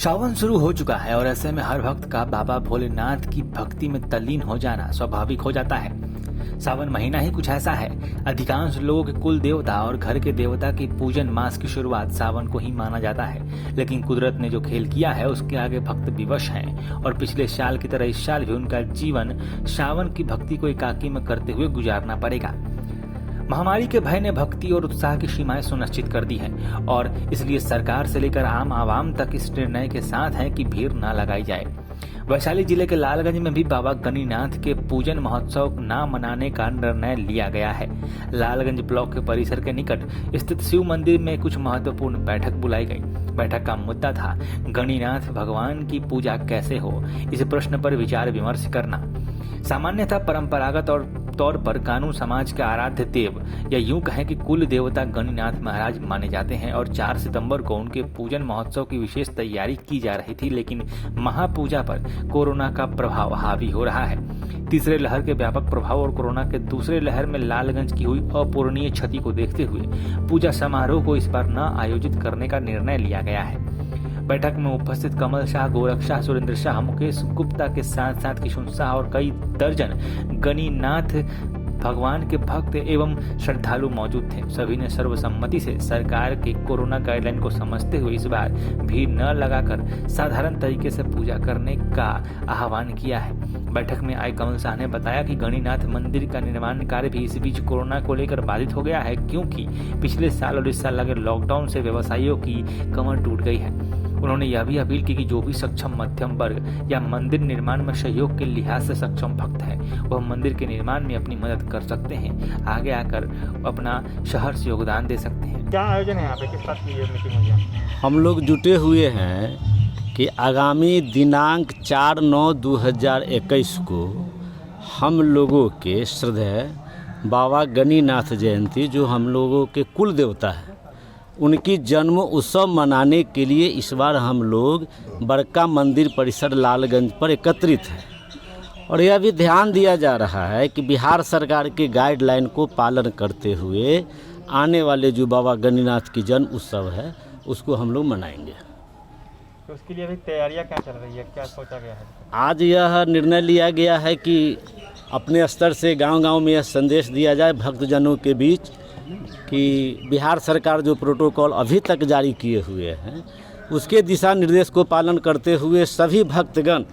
सावन शुरू हो चुका है और ऐसे में हर भक्त का बाबा भोलेनाथ की भक्ति में तल्लीन हो जाना स्वाभाविक हो जाता है। सावन महीना ही कुछ ऐसा है। अधिकांश लोगों के कुल देवता और घर के देवता की पूजन मास की शुरुआत सावन को ही माना जाता है, लेकिन कुदरत ने जो खेल किया है उसके आगे भक्त विवश हैं और पिछले साल की तरह इस साल भी उनका जीवन सावन की भक्ति को एकाकी में करते हुए गुजारना पड़ेगा। महामारी के भय ने भक्ति और उत्साह की सीमाएं सुनिश्चित कर दी हैं और इसलिए सरकार से लेकर आम आवाम तक इस निर्णय के साथ है कि भीड़ न लगाई जाए। वैशाली जिले के लालगंज में भी बाबा गणिनाथ के पूजन महोत्सव न मनाने का निर्णय लिया गया है। लालगंज ब्लॉक के परिसर के निकट स्थित शिव मंदिर में कुछ महत्वपूर्ण बैठक बुलाई गई। बैठक का मुद्दा था गणिनाथ भगवान की पूजा कैसे हो, इस प्रश्न पर विचार विमर्श करना। सामान्यतः परंपरागत और तौर पर कानू समाज के आराध्य देव या यूं कहें कि कुल देवता गणिनाथ महाराज माने जाते हैं और 4 सितंबर को उनके पूजन महोत्सव की विशेष तैयारी की जा रही थी, लेकिन महापूजा पर कोरोना का प्रभाव हावी हो रहा है। तीसरे लहर के व्यापक प्रभाव और कोरोना के दूसरे लहर में लालगंज की हुई अपूरणीय क्षति को देखते हुए पूजा समारोह को इस बार न आयोजित करने का निर्णय लिया गया है। बैठक में उपस्थित कमल शाह, गोरख शाह, सुरेंद्र शाह, मुकेश गुप्ता के साथ साथ किशुन शाह और कई दर्जन गणिनाथ भगवान के भक्त एवं श्रद्धालु मौजूद थे। सभी ने सर्वसम्मति से सरकार के कोरोना गाइडलाइन को समझते हुए इस बार भीड़ न लगाकर साधारण तरीके से पूजा करने का आह्वान किया है। बैठक में आए कमल शाह ने बताया कि गणिनाथ मंदिर का निर्माण कार्य भी इस बीच कोरोना को लेकर बाधित हो गया है, क्योंकि पिछले साल और इस साल लगे लॉकडाउन से व्यवसायियों की कमर टूट गई है। उन्होंने यह भी अपील की कि जो भी सक्षम मध्यम वर्ग या मंदिर निर्माण में सहयोग के लिहाज से सक्षम भक्त है वह मंदिर के निर्माण में अपनी मदद कर सकते हैं, आगे आकर अपना शहर से योगदान दे सकते हैं। क्या आयोजन है यहाँ पे, किस बात की मीटिंग हुई है? हम लोग जुटे हुए हैं कि आगामी दिनांक 4/9/2021 को हम लोगों के श्रद्धेय बाबा गणिनाथ जयंती, जो हम लोगों के कुल देवता है, उनकी जन्म उत्सव मनाने के लिए इस बार हम लोग बड़का मंदिर परिसर लालगंज पर एकत्रित हैं। और यह भी ध्यान दिया जा रहा है कि बिहार सरकार के गाइडलाइन को पालन करते हुए आने वाले जो बाबा गणिनाथ की जन्म उत्सव है उसको हम लोग मनाएंगे। तो उसके लिए अभी तैयारियां क्या चल रही है, क्या सोचा गया है? आज यह निर्णय लिया गया है कि अपने स्तर से गांव-गांव में यह संदेश दिया जाए भक्तजनों के बीच कि बिहार सरकार जो प्रोटोकॉल अभी तक जारी किए हुए हैं उसके दिशा निर्देश को पालन करते हुए सभी भक्तगण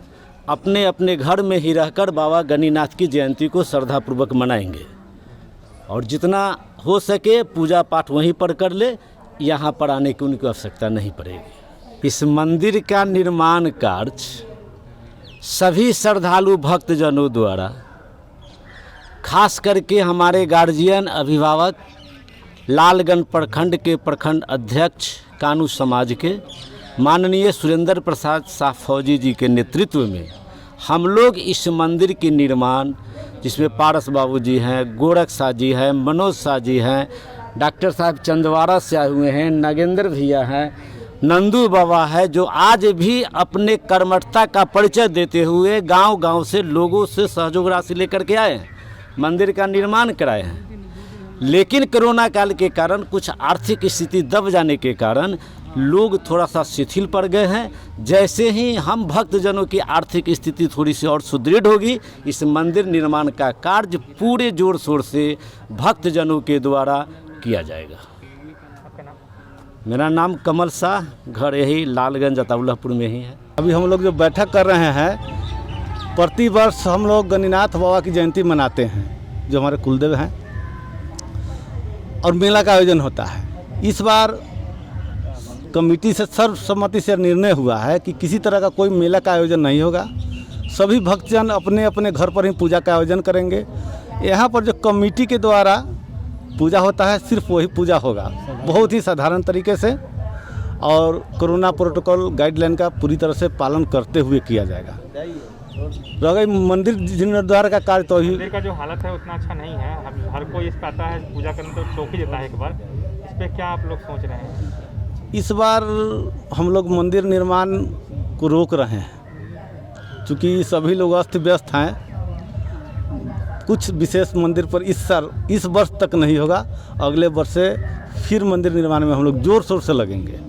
अपने अपने घर में ही रहकर बाबा गणिनाथ की जयंती को श्रद्धापूर्वक मनाएंगे और जितना हो सके पूजा पाठ वहीं पर कर ले, यहाँ पर आने की उनकी आवश्यकता नहीं पड़ेगी। इस मंदिर का निर्माण कार्य सभी श्रद्धालु भक्तजनों द्वारा, खास करके हमारे गार्जियन अभिभावक लालगंज प्रखंड के प्रखंड अध्यक्ष कानू समाज के माननीय सुरेंद्र प्रसाद शाह फौजी जी के नेतृत्व में हम लोग इस मंदिर के निर्माण, जिसमें पारस बाबू जी हैं, गोरख शाह जी हैं, मनोज शाह जी हैं, डॉक्टर साहब चंदवारा से आए हुए हैं, नागेंद्र भैया हैं, नंदू बाबा है, जो आज भी अपने कर्मठता का परिचय देते हुए गांव-गांव से लोगों से सहयोग राशि लेकर के आए हैं, मंदिर का निर्माण कराए हैं। लेकिन कोरोना काल के कारण कुछ आर्थिक स्थिति दब जाने के कारण लोग थोड़ा सा शिथिल पड़ गए हैं। जैसे ही हम भक्तजनों की आर्थिक स्थिति थोड़ी सी और सुदृढ़ होगी, इस मंदिर निर्माण का कार्य पूरे जोर शोर से भक्तजनों के द्वारा किया जाएगा। आपका नाम? मेरा नाम कमल शाह, घर यही लालगंज अताउल्लापुर में ही है। अभी हम लोग जो बैठक कर रहे हैं, प्रतिवर्ष हम लोग गणिनाथ बाबा की जयंती मनाते हैं जो हमारे कुलदेव हैं, और मेला का आयोजन होता है। इस बार कमेटी से सर्वसम्मति से निर्णय हुआ है कि किसी तरह का कोई मेला का आयोजन नहीं होगा। सभी भक्तजन अपने अपने घर पर ही पूजा का आयोजन करेंगे। यहाँ पर जो कमेटी के द्वारा पूजा होता है सिर्फ वही पूजा होगा, बहुत ही साधारण तरीके से, और कोरोना प्रोटोकॉल गाइडलाइन का पूरी तरह से पालन करते हुए किया जाएगा। रह गई मंदिर जीर्णोद्धार का कार्य, तो मंदिर का जो हालत है उतना अच्छा नहीं है। हर कोई इस पे आता है पूजा करने तो चौक ही देता है एक बार। इस पे क्या आप लोग सोच रहे हैं? इस बार हम लोग मंदिर निर्माण को रोक रहे हैं, चूँकि सभी लोग अस्त व्यस्त हैं। कुछ विशेष मंदिर पर इस वर्ष तक नहीं होगा, अगले वर्ष से फिर मंदिर निर्माण में हम लोग जोर शोर से लगेंगे।